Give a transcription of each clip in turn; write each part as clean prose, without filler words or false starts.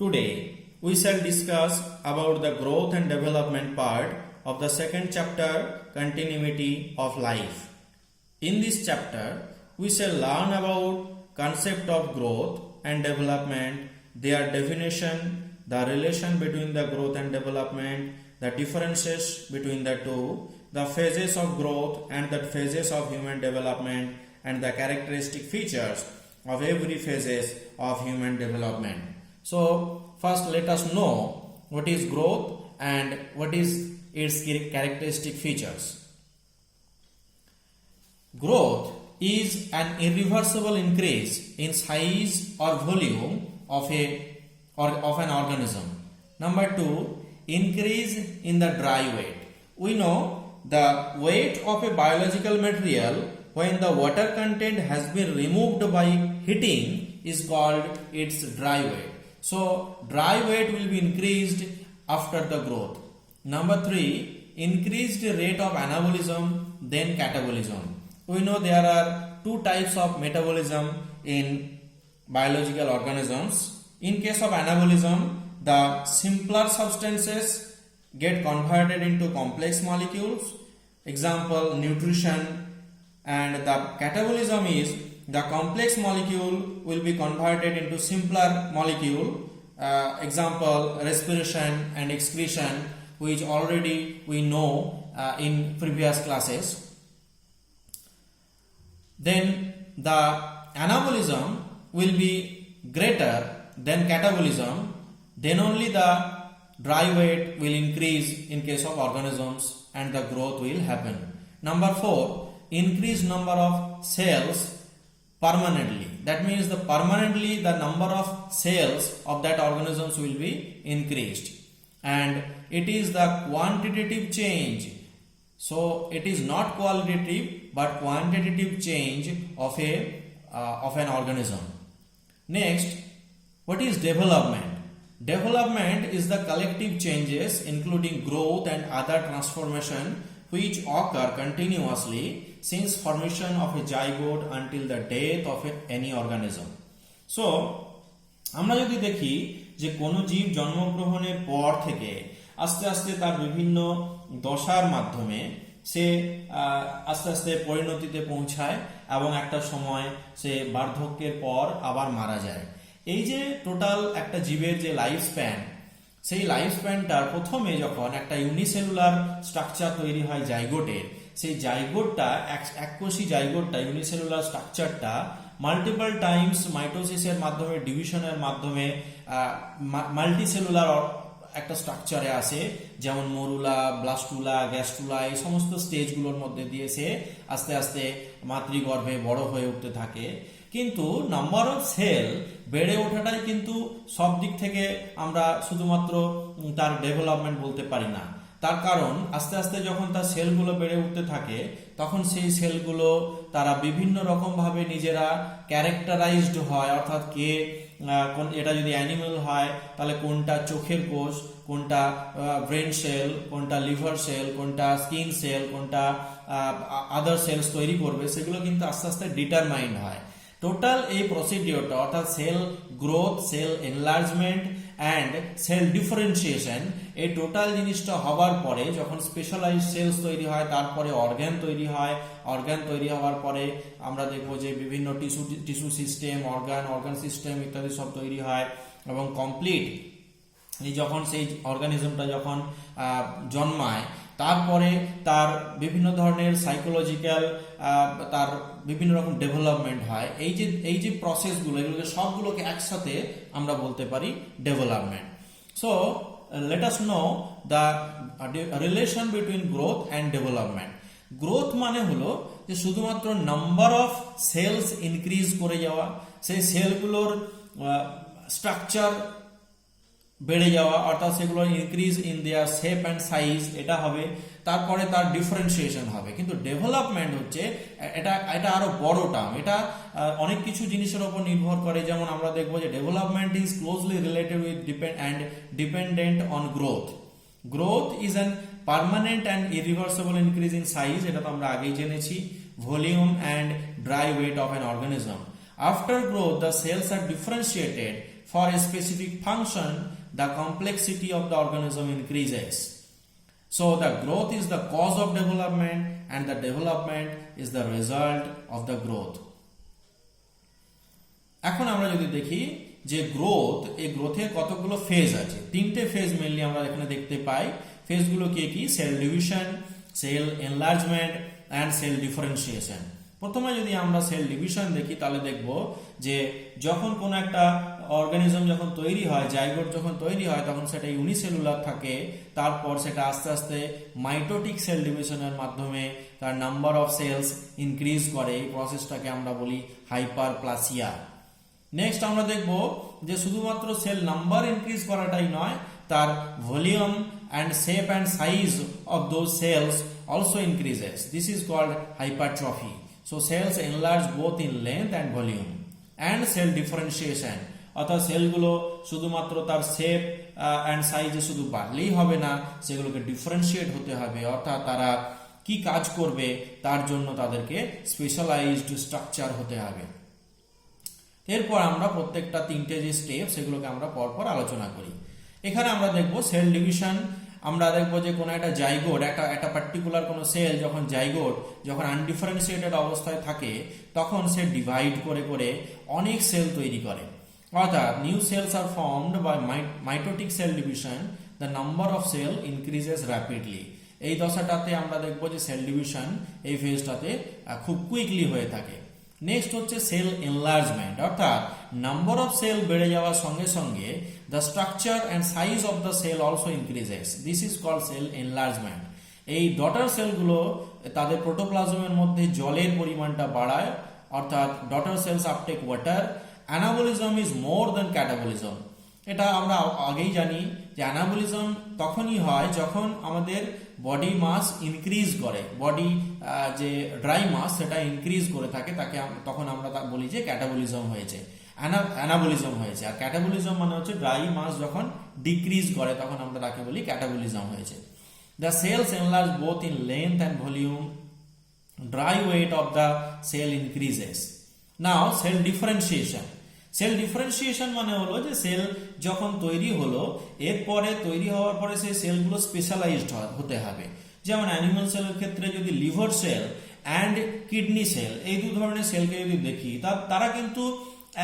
Today we shall discuss about the growth and development part of the second chapter, Continuity of Life. In this chapter we shall learn about concept of growth and development, their definition, the relation between the growth and development, the differences between the two, the phases of growth and the phases of human development, and the characteristic features of every phases of human development. So first let us know what is growth and what is its characteristic features. Growth is an irreversible increase in size or volume of an organism. Number 2, increase in the dry weight. We know the weight of a biological material when the water content has been removed by heating is called its dry weight. So dry weight will be increased after the growth. Number 3, increased rate of anabolism then catabolism. We know there are two types of metabolism in biological organisms. In case of anabolism, the simpler substances get converted into complex molecules, example nutrition, and the catabolism is the complex molecule will be converted into simpler molecule, example respiration and excretion, which already we know in previous classes. Then the anabolism will be greater than catabolism, then only the dry weight will increase in case of organisms and the growth will happen. Number 4, increased number of cells permanently. That means the number of cells of that organisms will be increased, and it is the quantitative change. So it is not qualitative but quantitative change of an organism. Next, what is development? Development is the collective changes including growth and other transformation which occur continuously since formation of a zygote until the death of any organism. So আমরা যদি দেখি যে কোন জীব জন্মগ্রহণের পর থেকে আস্তে আস্তে তার বিভিন্ন দশার মাধ্যমে সে আস্তে আস্তে পরিণতিতে পৌঁছায় এবং একটা সময় সে বার্ধক্যের পর আবার মারা যায়। এই যে টোটাল একটা জীবের যে লাইফ স্প্যান, সেই লাইফ স্প্যানটার প্রথমে যখন একটা ইউনিসেলুলার স্ট্রাকচার তৈরি হয় জাইগোটের, সেই জাইগোটটা এককোষী জাইগোটটা ইউনিসেলুলার স্ট্রাকচারটা মাল্টিপল টাইমস মাইটোসিসের মাধ্যমে ডিভিশনের মাধ্যমে মাল্টিসেলুলার একটা স্ট্রাকচারে আসে, যেমন মরুলা, ব্লাস্টুলা, গ্যাস্টুলা, এই সমস্ত স্টেজগুলোর মধ্যে দিয়ে সে আস্তে আস্তে মাতৃগর্ভে বড় হয়ে উঠতে থাকে। কিন্তু নাম্বার অফ সেল বেড়ে ওঠাটাই কিন্তু সব দিক থেকে আমরা শুধুমাত্র তার ডেভেলপমেন্ট বলতে পারি না। তার কারণ আস্তে আস্তে যখন তার সেলগুলো বেড়ে উঠতে থাকে তখন সেই সেলগুলো তারা বিভিন্ন রকম ভাবে নিজেরা ক্যারেক্টারাইজড হয়, অর্থাৎ এটা যদি অ্যানিমেল হয় তাহলে কোনটা চোখের কোষ, কোনটা ব্রেন সেল, কোনটা লিভার সেল, কোনটা স্কিন সেল, কোনটা আদার সেলস তৈরি করবে, সেগুলো কিন্তু আস্তে আস্তে ডিটারমাইন্ড হয়। টোটাল এই প্রসিডিওরটা অর্থাৎ cell growth, cell enlargement and cell differentiation, এই টোটাল জিনিসটা হবার পরে যখন স্পেশালাইজড সেলস তৈরি হয়, তারপরে অর্গান তৈরি হয়। অর্গান তৈরি হওয়ার পরে আমরা দেখব যে বিভিন্ন টিস্যু সিস্টেম, অর্গান সিস্টেম ইত্যাদি সব তৈরি হয় এবং কমপ্লিট যখন সেই অর্গানিজমটা যখন জন্মায়, তারপরে তার বিভিন্ন ধরনের সাইকোলজিক্যাল তার বিভিন্ন রকম ডেভেলপমেন্ট হয়। এই যে প্রসেসগুলো, এগুলোকে সবগুলোকে একসাথে আমরা বলতে পারি development. So let us know the relation between growth and development. Growth মানে হলো যে শুধুমাত্র নাম্বার অফ সেলস ইনক্রিজ করে যাওয়া, সেই সেলগুলোর স্ট্রাকচার বেড়ে যাওয়া, অর্থাৎ সেগুলো increase in their shape and size, এটা হবে। তারপরে তার ডিফারেন্সিয়েশন হবে। কিন্তু ডেভেলপমেন্ট হচ্ছে এটা আরো বড় টার্ম, এটা অনেক কিছু জিনিসের উপর নির্ভর করে। যেমন আমরা দেখবো যে development is closely related with dependent on growth. Growth is an permanent and irreversible increase in size, এটা তো আমরা আগেই জেনেছি, volume and dry weight of an organism. After growth, the cells are differentiated for a specific function, the complexity of the organism increases. So the growth is the cause of development and the development is the result of the growth. এখন আমরা যদি দেখি যে growth, এই গ্রোথের কতগুলো phase আছে, তিনটে ফেজ মেইনলি আমরা এখানে দেখতে পাই। ফেজগুলো কি cell division, cell enlargement and cell differentiation. প্রথমে যদি আমরা সেল ডিভিশন দেখি তাহলে দেখব যে যখন কোনো একটা অর্গানিজম যখন তৈরি হয়, জাইগোট যখন তৈরি হয়, তখন সেটা ইউনিসেলুলার থাকে। তারপর সেটা আস্তে আস্তে মাইটোটিক সেল ডিভিশনের মাধ্যমে তার নাম্বার অফ সেলস ইনক্রিজ করে। এই প্রসেসটাকে আমরা বলি হাইপারপ্লাসিয়া। নেক্সট আমরা দেখব যে শুধুমাত্র সেল নাম্বার ইনক্রিজ করাটাই নয়, তার volume and shape and size of those cells also increases. This is called hypertrophy. So cells enlarge both in length and volume. And cell differentiation, অর্থাৎ সেলগুলো শুধুমাত্র তার শেপ অ্যান্ড সাইজে শুধু বাড়লেই হবে না, সেগুলোকে ডিফারেন্সিয়েট হতে হবে, অর্থাৎ তারা কি কাজ করবে তার জন্য তাদেরকে স্পেশালাইজড স্ট্রাকচার হতে হবে। এরপর আমরা প্রত্যেকটা তিনটে যে স্টেপ সেগুলোকে আমরা পরপর আলোচনা করি। এখানে আমরা দেখব সেল ডিভিশন। আমরা দেখবো যে কোনো একটা জাইগোট, একটা পার্টিকুলার কোনো সেল যখন জাইগোট যখন আনডিফারেন্সিয়েটেড অবস্থায় থাকে, তখন সে ডিভাইড করে করে অনেক সেল তৈরি করে। অর্থাৎ new cells are formed by mitotic cell division, the number of cell increases rapidly. এই দশাটাতে আমরা দেখবো যে সেল ডিভিশন এই ফেজটাতে খুব কুইকলি হয়ে থাকে। নেক্সট হচ্ছে সেল এনলার্জমেন্ট, অর্থাৎ নাম্বার অফ সেল বেড়ে যাওয়ার সঙ্গে সঙ্গে the structure and size of the cell also increases. This is called cell enlargement. এই ডটার সেলগুলো তাদের প্রোটোপ্লাজমের মধ্যে জলের পরিমাণটা বাড়ায়, অর্থাৎ daughter cells uptake water. Anabolism is more than catabolism. এটা আমরা আগেই জানি যে অ্যানাবলিজম তখনই হয় যখন আমাদের বডি মাস ইনক্রিজ করে, বডি যে ড্রাই মাস সেটা ইনক্রিজ করে থাকে, তাকে তখন আমরা বলি যে ক্যাটাবলিজম হয়েছে, অ্যানাবলিজম হয়েছে। আর ক্যাটাবলিজম মানে হচ্ছে ড্রাই মাস যখন ডিক্রিজ করে তখন আমরা তাকে বলি ক্যাটাবলিজম হয়েছে। The cells enlarge both in length and volume, dry weight of the cell increases. Now cell differentiation. Cell differentiation মানে হলো যে সেল যখন তৈরি হলো, এরপরে তৈরি হওয়ার পরে সেই সেলগুলো স্পেশালাইজড হতে হবে। যেমন অ্যানিমাল সেলের ক্ষেত্রে যদি liver cell and kidney cell, এই দু ধরনের সেলকে যদি দেখি, তারা কিন্তু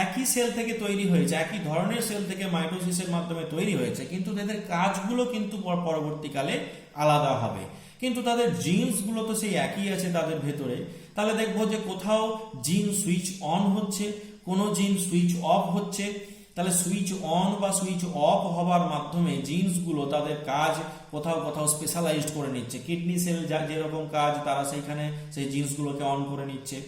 একই সেল থেকে তৈরি হয়েছে, একই ধরনের সেল থেকে মাইটোসিসের মাধ্যমে তৈরি হয়েছে, কিন্তু তাদের কাজগুলো কিন্তু পরবর্তীকালে আলাদা হবে। কিন্তু তাদের জিনসগুলো তো সেই একই আছে তাদের ভেতরে। তাহলে দেখবো যে কোথাও জিন সুইচ অন হচ্ছে, কোনো জিন সুইচ অফ হচ্ছে। তাহলে সুইচ অন বা সুইচ অফ হবার মাধ্যমে জিনসগুলো তাদের কাজ কোথাও কোথাও স্পেশালাইজড করে নিচ্ছে। কিডনি সেল যার যেরকম কাজ তারা সেইখানে সেই জিনসগুলোকে অন করে নিচ্ছে,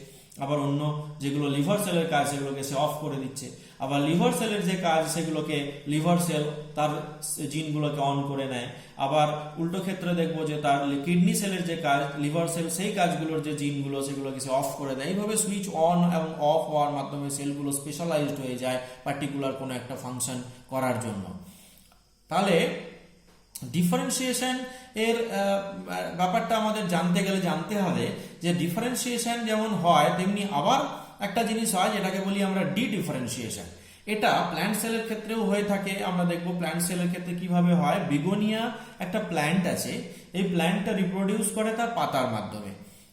আবার অন্য যেগুলো লিভার সেলের কাজ সেগুলোকে সে অফ করে দিচ্ছে। আবার লিভার সেলের যে কাজ সেগুলোকে লিভার সেল তার জিনগুলোকে অন করে নেয়। আবার উল্টো ক্ষেত্রে দেখবো যে তার কিডনি সেলের যে কাজ, লিভার সেল সেই কাজগুলোর যে জিনগুলো সেগুলোকে সে অফ করে দেয়। এইভাবে সুইচ অন এবং অফ হওয়ার মাধ্যমে সেলগুলো স্পেশালাইজড হয়ে যায় পার্টিকুলার কোনো একটা ফাংশন করার জন্য। তাহলে ডিফারেন্সিয়েশন এর ব্যাপারটা আমাদের জানতে গেলে জানতে হবে যে ডিফারেন্সিয়েশন যেমন হয় তেমনি আবার একটা জিনিস হয় যেটাকে বলি আমরা ডি ডিফারেন্সিয়েশন। এটা প্ল্যান্ট সেলের ক্ষেত্রেও হয়ে থাকে। আমরা দেখব প্ল্যান্ট সেলের ক্ষেত্রে কিভাবে হয়। বিগোনিয়া একটা প্ল্যান্ট আছে, এই প্ল্যান্টটা রিপ্রোডিউস করে তার পাতার মাধ্যমে।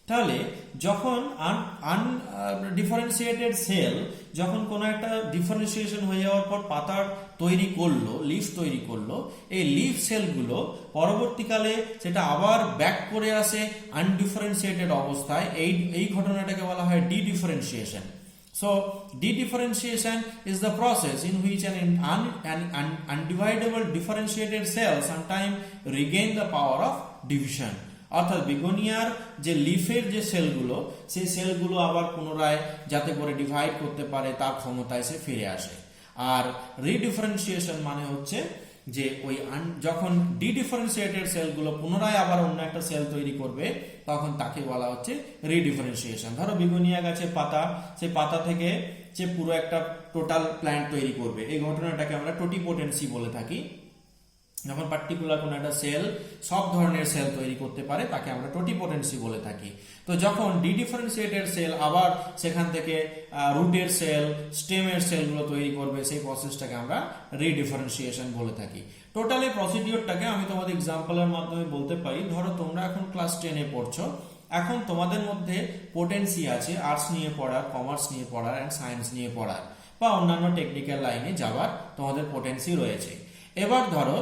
তাহলে যখন আনডিফারেন্সিয়েটেড সেল যখন কোনো একটা ডিফারেন্সিয়েশন হয়ে যাওয়ার পর পাতার তৈরি করলো, লিফ তৈরি করলো, এই লিফ সেলগুলো পরবর্তীকালে সেটা আবার ব্যাক করে আসে আনডিফারেন্সিয়েটেড অবস্থায়। এই ঘটনাটাকে বলা হয় D differentiation. So, de-differentiation is the process in which an undividable differentiated cell sometimes regain the power of division. অর্থাৎ বিগোনিয়ার যে লিফের যে সেলগুলো, সেই সেলগুলো আবার পুনরায় যাতে করে ডিভাইড করতে পারে তার ক্ষমতায় সে ফিরে আসে। আর রিডিফারেন্সিয়েশন মানে হচ্ছে যে ওই যখন ডিডিফারেন্সিয়েটেড সেলগুলো পুনরায় আবার অন্য একটা সেল তৈরি করবে তখন তাকে বলা হচ্ছে রিডিফারেন্সিয়েশন। ধরো বিগোনিয়া গাছের পাতা, সেই পাতা থেকে সে পুরো একটা টোটাল প্ল্যান্ট তৈরি করবে, এই ঘটনাটাকে আমরা টোটিপোটেন্সি বলে থাকি। যখন পার্টিকুলার কোনো একটা সেল সব ধরনের সেল তৈরি করতে পারে তাকে আমরা টোটিপোটেন্সি বলে থাকি। তো যখন ডিডিফারেন্সিয়েটেড সেল আবার সেখান থেকে রুটের সেল, স্টেমের সেলগুলো তৈরি করবে, সেই প্রসেসটাকে আমরা রিডিফারেন্সিয়েশন বলে থাকি। টোটালি প্রসিডিওরটাকে আমি তোমাদের এক্সাম্পলের মাধ্যমে বলতে পারি। ধরো তোমরা এখন ক্লাস 10-এ পড়ছো, এখন তোমাদের মধ্যে পোটেন্সি আছে আর্টস নিয়ে পড়ার, কমার্স নিয়ে পড়ার অ্যান্ড সায়েন্স নিয়ে পড়ার বা অন্যান্য টেকনিক্যাল লাইনে যাওয়ার তোমাদের পোটেন্সি রয়েছে। এবার ধরো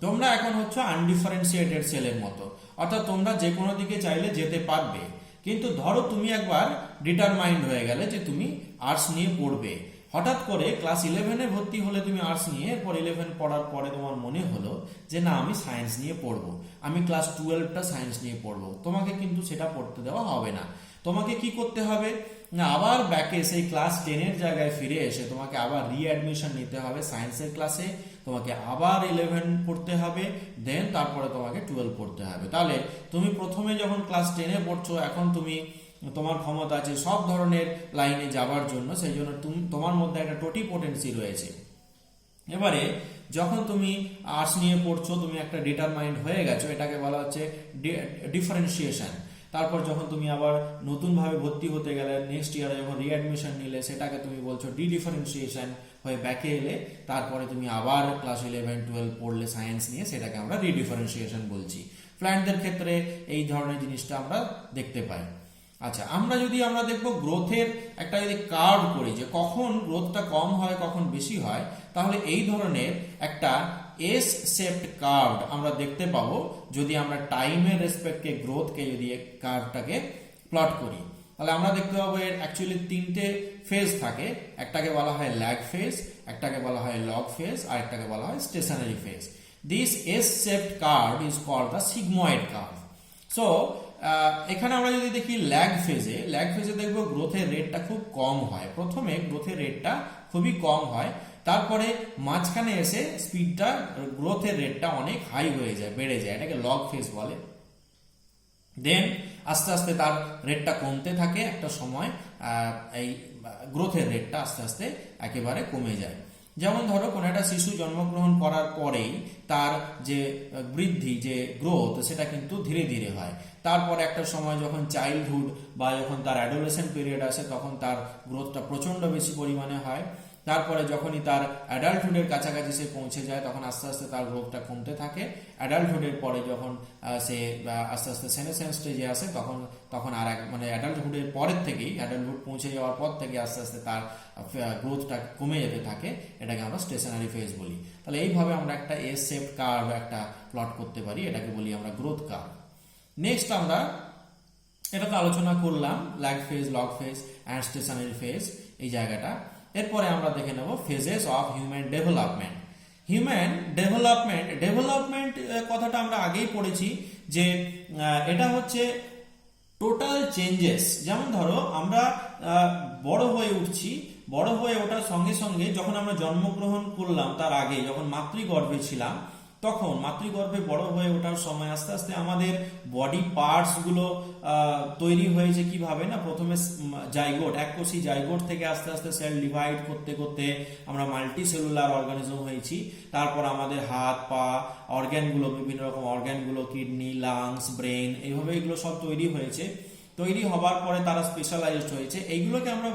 তোমরা এখন হচ্ছে আনডিফারেন্সিয়েটেড সেলের মতো, অর্থাৎ তোমরা যে কোনো দিকে চাইলে যেতে পারবে। কিন্তু ধরো তুমি একবার ডিটারমাইন্ড হয়ে গেলে যে তুমি আর্টস নিয়ে পড়বে, হঠাৎ করে ক্লাস 11-এ ভর্তি হলে তুমি আর্টস নিয়ে, এরপর 11 পড়ার পরে তোমার মনে হলো যে না আমি সায়েন্স নিয়ে পড়বো, আমি ক্লাস 12টা সায়েন্স নিয়ে পড়বো। তোমাকে কিন্তু সেটা পড়তে দেওয়া হবে না। তোমাকে কি করতে হবে না, আবার ব্যাকে সেই ক্লাস 10-এর জায়গায় ফিরে এসে তোমাকে আবার রিঅ্যাডমিশন নিতে হবে সায়েন্সের ক্লাসে, তোমাকে আবার 11 পড়তে হবে, দেন তারপরে তোমাকে 12 পড়তে হবে। তাহলে তুমি প্রথমে যখন ক্লাস 10-এ পড়ছো, এখন তুমি তোমার ক্ষমতা আছে সব ধরনের লাইনে যাবার জন্য, সেই জন্য তোমার মধ্যে একটা টোটিপোটেন্সি রয়েছে। এবারে যখন তুমি আর্টস নিয়ে পড়ছো, তুমি একটা ডিটারমাইন্ড হয়ে গেছো, এটাকে বলা হচ্ছে ডিফারেন্সিয়েশন। তারপর যখন তুমি আবার নতুনভাবে ভর্তি হতে গেলে, নেক্সট ইয়ারে যখন রিঅ্যাডমিশন নিলে, সেটাকে তুমি বলছো ডিডিফারেন্সিয়েশন হয়ে ব্যাকে এলে, তারপরে তুমি আবার ক্লাস 11-12 পড়লে সায়েন্স নিয়ে, সেটাকে আমরা রিডিফারেন্সিয়েশন বলছি। প্ল্যান্টদের ক্ষেত্রে এই ধরনের জিনিসটা আমরা দেখতে পাই। আচ্ছা, আমরা দেখবো গ্রোথের একটা যদি কার্ভ করি যে কখন গ্রোথটা কম হয় কখন বেশি হয়, তাহলে এই ধরনের একটা এস শেপড কার্ভ আমরা দেখতে পাবো যদি আমরা টাইমের রেসপেক্টে গ্রোথকে যদি কার্ভটাকে প্লট করি। তাহলে আমরা দেখতে পাবো এর অ্যাকচুয়ালি 3টে ফেজ থাকে। একটাকে বলা হয় ল্যাগ ফেজ, একটাকে বলা হয় লগ ফেজ, আর একটাকে বলা হয় stationary phase. This S shaped curve is called the sigmoid curve. So এখানে আমরা যদি দেখি ল্যাগ ফেজে দেখবো গ্রোথের রেটটা খুব কম হয়। প্রথমে গ্রোথের রেটটা খুবই কম হয়, তারপরে মাঝখানে এসে স্পিডটা, গ্রোথের রেটটা অনেক হাই হয়ে যায়, বেড়ে যায়, এটাকে লগ ফেজ বলে। দেন আস্তে আস্তে তার রেটটা কমতে থাকে, একটা সময় এই গ্রোথের রেটটা আস্তে আস্তে একেবারে কমে যায়। যেমন ধরো কোনো একটা শিশু জন্মগ্রহণ করার পরেই তার যে বৃদ্ধি, যে গ্রোথ, সেটা কিন্তু ধীরে ধীরে হয়। তারপর একটা সময় যখন চাইল্ডহুড বা যখন তার অ্যাডোলেসেন্ট পিরিয়ড আসে, তখন তার গ্রোথটা প্রচন্ড বেশি পরিমাণে হয়। তারপরে যখনই তার অ্যাডাল্টহুডের কাছাকাছি সে পৌঁছে যায়, তখন আস্তে আস্তে তার গ্রোথটা কমতে থাকে। অ্যাডাল্টহুডের পরে যখন সে আস্তে আস্তে সেনেসেন্স স্টেজে আসে, তখন আর অ্যাডাল্টহুডের পরের থেকেই, অ্যাডাল্টহুড পৌঁছে যাওয়ার পর থেকে আস্তে আস্তে তার গ্রোথটা কমে যেতে থাকে, এটাকে আমরা স্টেশনারি ফেজ বলি। তাহলে এইভাবে আমরা একটা এস শেপড কার্ভ একটা প্লট করতে পারি, এটাকে বলি আমরা গ্রোথ কার্ভ। নেক্সট আমরা এটা তো আলোচনা করলাম lag phase, log phase and stationary phase, এই জায়গাটা। এরপরে আমরা দেখে নেব phases of human development. Development কথাটা আমরা আগেই পড়েছি যে এটা হচ্ছে টোটাল চেঞ্জেস। যেমন ধরো আমরা বড় হয়ে উঠছি, বড় হয়ে ওঠার সঙ্গে সঙ্গে যখন আমরা জন্মগ্রহণ করলাম, তার আগে যখন মাতৃগর্ভে ছিলাম, তখন মাতৃগর্ভে বড় হয়ে ওঠার সময় আস্তে আস্তে আমাদের বডি পার্টস গুলো তৈরি হয়েছে কিভাবে না, প্রথমে জাইগোট, এককোষী জাইগোট থেকে আস্তে আস্তে সেল ডিভাইড করতে করতে আমরা মাল্টি সেলুলার অর্গানিজম হয়েছি। তারপর আমাদের হাত পা অর্গ্যানগুলো, বিভিন্ন রকম অর্গ্যানগুলো, কিডনি, লাংস, ব্রেন, এইভাবে এগুলো সব তৈরি হয়েছে। তৈরি হবার পরে তারা স্পেশালাইজড হয়েছে, এইগুলোকে আমরা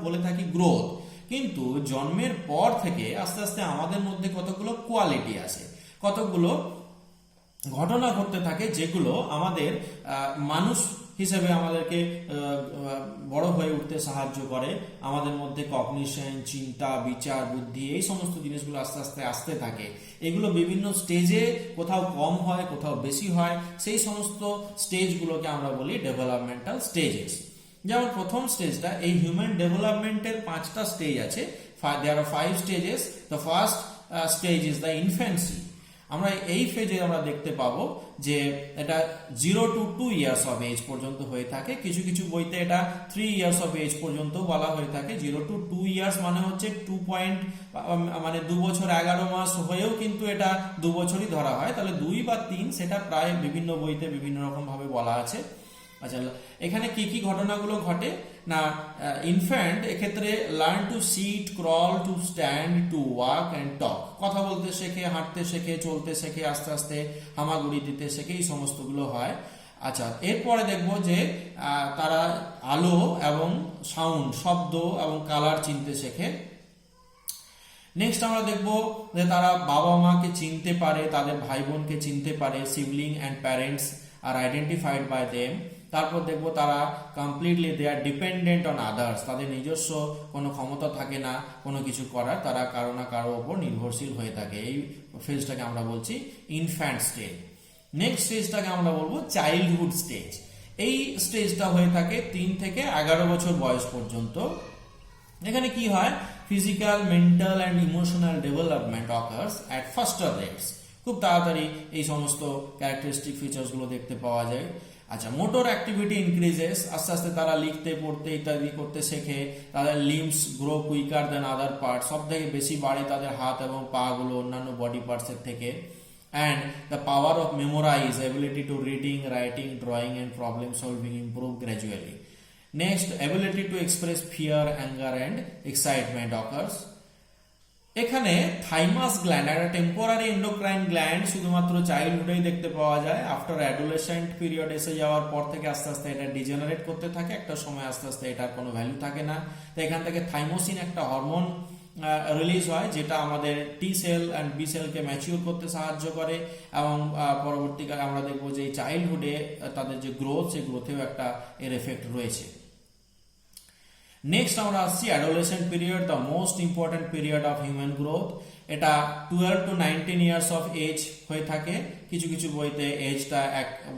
বলে থাকি গ্রোথ। কিন্তু জন্মের পর থেকে আস্তে আস্তে আমাদের মধ্যে কতগুলো কোয়ালিটি আসে, কতগুলো ঘটনা ঘটতে থাকে, যেগুলো আমাদের মানুষ হিসেবে আমাদেরকে বড় হয়ে উঠতে সাহায্য করে। আমাদের মধ্যে কগনিশন, চিন্তা, বিচার, বুদ্ধি, এই সমস্ত জিনিসগুলো আস্তে আস্তে আসতে থাকে। এগুলো বিভিন্ন স্টেজে, কোথাও কম হয়, কোথাও বেশি হয়। সেই সমস্ত স্টেজগুলোকে আমরা বলি ডেভেলপমেন্টাল স্টেজেস। যেমন প্রথম স্টেজটা, এই হিউম্যান ডেভেলপমেন্টের 5টা স্টেজ আছে। দেয়ার আর 5 stages. The first stage is the infancy. আমরা এই ফেজে আমরা দেখতে পাবো যে এটা 0 to 2 ইয়ার্স অফ এজ পর্যন্ত হয়ে থাকে। কিছু কিছু বইতে এটা 3 ইয়ার্স অফ এজ পর্যন্ত বলা হয়ে থাকে। 0 to 2 ইয়ার্স মানে হচ্ছে 2 বছর 11 মাস হয়েও কিন্তু এটা 2 বছরই ধরা হয়। তাহলে 2 বা 3 সেটা প্রায় বিভিন্ন বইতে বিভিন্ন রকম ভাবে বলা আছে। আচ্ছা, এখানে কি কি ঘটনাগুলো ঘটে না ইনফ্যান্ট এক্ষেত্রে learn to sit, crawl, to stand, to walk and talk, কথা বলতে শেখে, হাঁটতে শেখে, চলতে শেখে, আস্তে আস্তে হামাগুড়ি দিতে শেখে, এই সমস্তগুলো হয়। আচ্ছা, এরপরে দেখবো যে তারা আলো এবং সাউন্ড, শব্দ এবং কালার চিনতে শেখে। নেক্সট আমরা দেখব যে তারা বাবা মাকে চিনতে পারে, তাদের ভাই বোনকে চিনতে পারে, sibling and parents are identified by them. তারপর দেখব তারা completely they are dependent on others, তাদের নিজস্ব কোনো ক্ষমতা থাকে না কোনো কিছু করার, তারা কারো না কারো ওপর নির্ভরশীল হয়ে থাকে। এই ফেজটাকে আমরা বলছি ইনফ্যান্ট স্টেজ। নেক্সট স্টেজটাকে আমরা বলবো চাইল্ডহুড স্টেজ। এই স্টেজটা হয়ে থাকে 3 থেকে 11 বছর বয়স পর্যন্ত। এখানে কি হয়, physical, mental and emotional development occurs at ফাস্টার rates, খুব তাড়াতাড়ি এই সমস্ত ক্যারেক্টারিস্টিক ফিচার্স গুলো দেখতে পাওয়া যায়। আচ্ছা, মোটর অ্যাক্টিভিটি ইনক্রিজেস, আস্তে আস্তে তারা লিখতে, পড়তে ইত্যাদি করতে শেখে। তাদের লিম্বস গ্রো কুইকার দেন আদার পার্ট, সব থেকে বেশি বাড়ে তাদের হাত এবং পা গুলো অন্যান্য বডি পার্টস এর থেকে। And the power of memorize, ability to reading, writing, drawing and problem solving improve gradually. Next, ability to express fear, anger and excitement occurs. এখানে থাইমাস গ্ল্যান্ড, একটা টেম্পোরারি এন্ডোক্রাইন গ্ল্যান্ড, শুধুমাত্র চাইল্ডহুডেই দেখতে পাওয়া যায়। After adolescent period এসে যাওয়ার পর থেকে আস্তে আস্তে এটা ডিজেনারেট করতে থাকে, একটা সময় আস্তে আস্তে এটার কোনো ভ্যালু থাকে না। তো এখান থেকে থাইমোসিন একটা হরমোন রিলিজ হয়, যেটা আমাদের টি সেল অ্যান্ড বি সেলকে ম্যাচিউর করতে সাহায্য করে, এবং পরবর্তীকালে আমরা দেখবো যে চাইল্ডহুডে তাদের যে গ্রোথ, সেই গ্রোথেও একটা এর এফেক্ট রয়েছে। নেক্সট আমরা আসছি adolescent period, the most important period of human growth. এটা 12 to 19 ইয়ার্স অফ এজ হয়ে থাকে। কিছু কিছু বইতে এজটা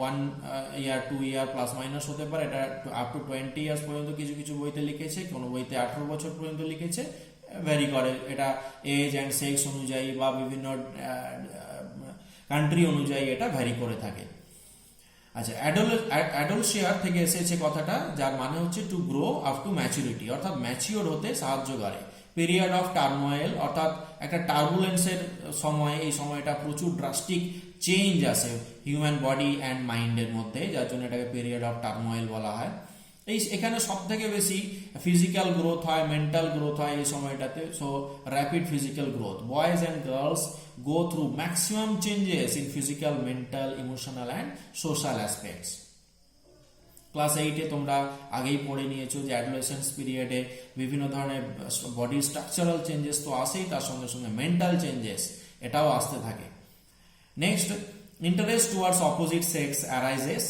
1 ইয়ার 2 ইয়ার প্লাস মাইনাস হতে পারে, এটা আপ টু 20 ইয়ার্স পর্যন্ত কিছু কিছু বইতে লিখেছে, কোনো বইতে 18 বছর পর্যন্ত লিখেছে, ভ্যারি করে। এটা এজ অ্যান্ড সেক্স অনুযায়ী বা বিভিন্ন কান্ট্রি অনুযায়ী এটা ভ্যারি করে থাকে। আচ্ছা, অ্যাডোলসিয়ার থেকে এসেছে কথাটা, যার মানে হচ্ছে to grow up to maturity, অর্থাৎ ম্যাচিওর হতে সাহায্য করে। পিরিয়ড অফ টার্মোয়েল, অর্থাৎ একটা টার্বুলেন্সের সময়, এই সময়টা প্রচুর ড্রাস্টিক চেঞ্জ আসে হিউম্যান বডি অ্যান্ড মাইন্ডের মধ্যে, যার জন্য এটাকে পিরিয়ড অফ টার্মোয়েল বলা হয়। এখানে সব থেকে বেশি ফিজিক্যাল গ্রোথ হয়, মেন্টাল গ্রোথ হয় এই সময়টাতে। So rapid physical growth, boys and girls go through maximum changes in physical, mental, emotional and social aspects. Class 8-এ তোমরা আগেই পড়ে নিয়েছো যে অ্যাডোলেসেন্স পিরিয়ডে বিভিন্ন ধরনের বডি স্ট্রাকচারাল চেঞ্জেস তো আসেই, তার সঙ্গে সঙ্গে মেন্টাল চেঞ্জেস এটাও আসতে থাকে। Next, interest towards opposite sex arises,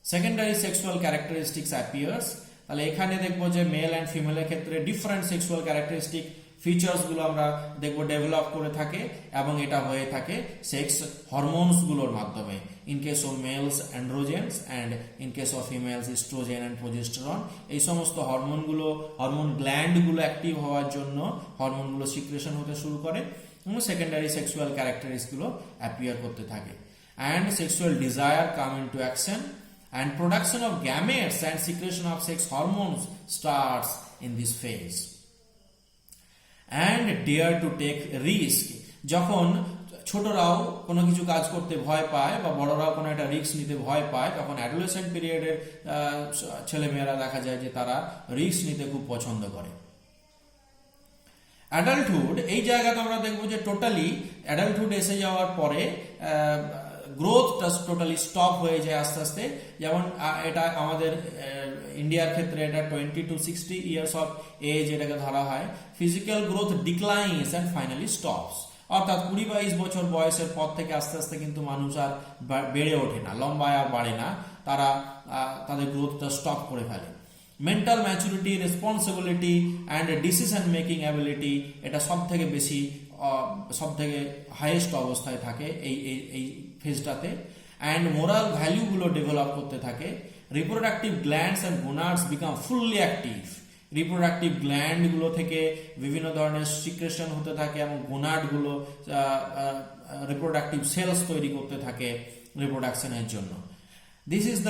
secondary sexual characteristics appears. তাহলে এখানে দেখবো যে মেল অ্যান্ড ফিমেলের ক্ষেত্রে ডিফারেন্ট সেক্সুয়াল ক্যারেক্টারিস্টিক ফিচার্স গুলো আমরা দেখবো ডেভেলপ করে থাকে, এবং এটা হয়ে থাকে সেক্স হরমোনস গুলোর মাধ্যমে। In case of males androgens and in case of females oestrogen and progesterone. এই সমস্ত হরমোনগুলো, হরমোন গ্ল্যান্ড গুলো অ্যাক্টিভ হওয়ার জন্য হরমোনগুলো সিক্রেশন হতে শুরু করে, এবং সেকেন্ডারি সেক্সুয়াল ক্যারেক্টারিস্টিক্স গুলো অ্যাপিয়ার করতে থাকে। And sexual desire come into action, and production of gametes and secretion of sex hormones starts in this phase. And dare to take risk, যখন ছোটরাও কোনো কিছু কাজ করতে ভয় পায় বা বড়রাও কোনো একটা রিস্ক নিতে ভয় পায়, তখন অ্যাডোলেসেন্ট পিরিয়ডের ছেলেমেয়েরা দেখা যায় যে তারা রিস্ক নিতে খুব পছন্দ করে। অ্যাডাল্টহুড, এই জায়গাতে আমরা দেখবো যে টোটালি অ্যাডাল্টহুড এসে যাওয়ার পরে গ্রোথটা টোটালি স্টপ হয়ে যায় আস্তে আস্তে। যেমন এটা আমাদের ইন্ডিয়ার ক্ষেত্রে এটা 20 to 60 ইয়ার্স অফ এজ এটাকে ধরা হয়। Physical growth declines and finally stops, অর্থাৎ 20-22 বছর বয়সের পর থেকে আস্তে আস্তে কিন্তু মানুষ আর বেড়ে ওঠে না, লম্বায় আর বাড়ে না, তারা তাদের গ্রোথটা স্টপ করে ফেলে। Mental maturity, responsibility and decision making ability, এটা সব থেকে বেশি, সব থেকে হাইয়েস্ট অবস্থায় থাকে এই ফেজটাতে। অ্যান্ড মোরাল ভ্যালুগুলো ডেভেলপ করতে থাকে। Reproductive glands and gonads become fully active, reproductive গ্ল্যান্ডগুলো থেকে বিভিন্ন ধরনের সিক্রেশন হতে থাকে, এবং গোনাডগুলো রিপ্রোডাক্টিভ সেলস তৈরি করতে থাকে রিপ্রোডাকশনের জন্য। This is the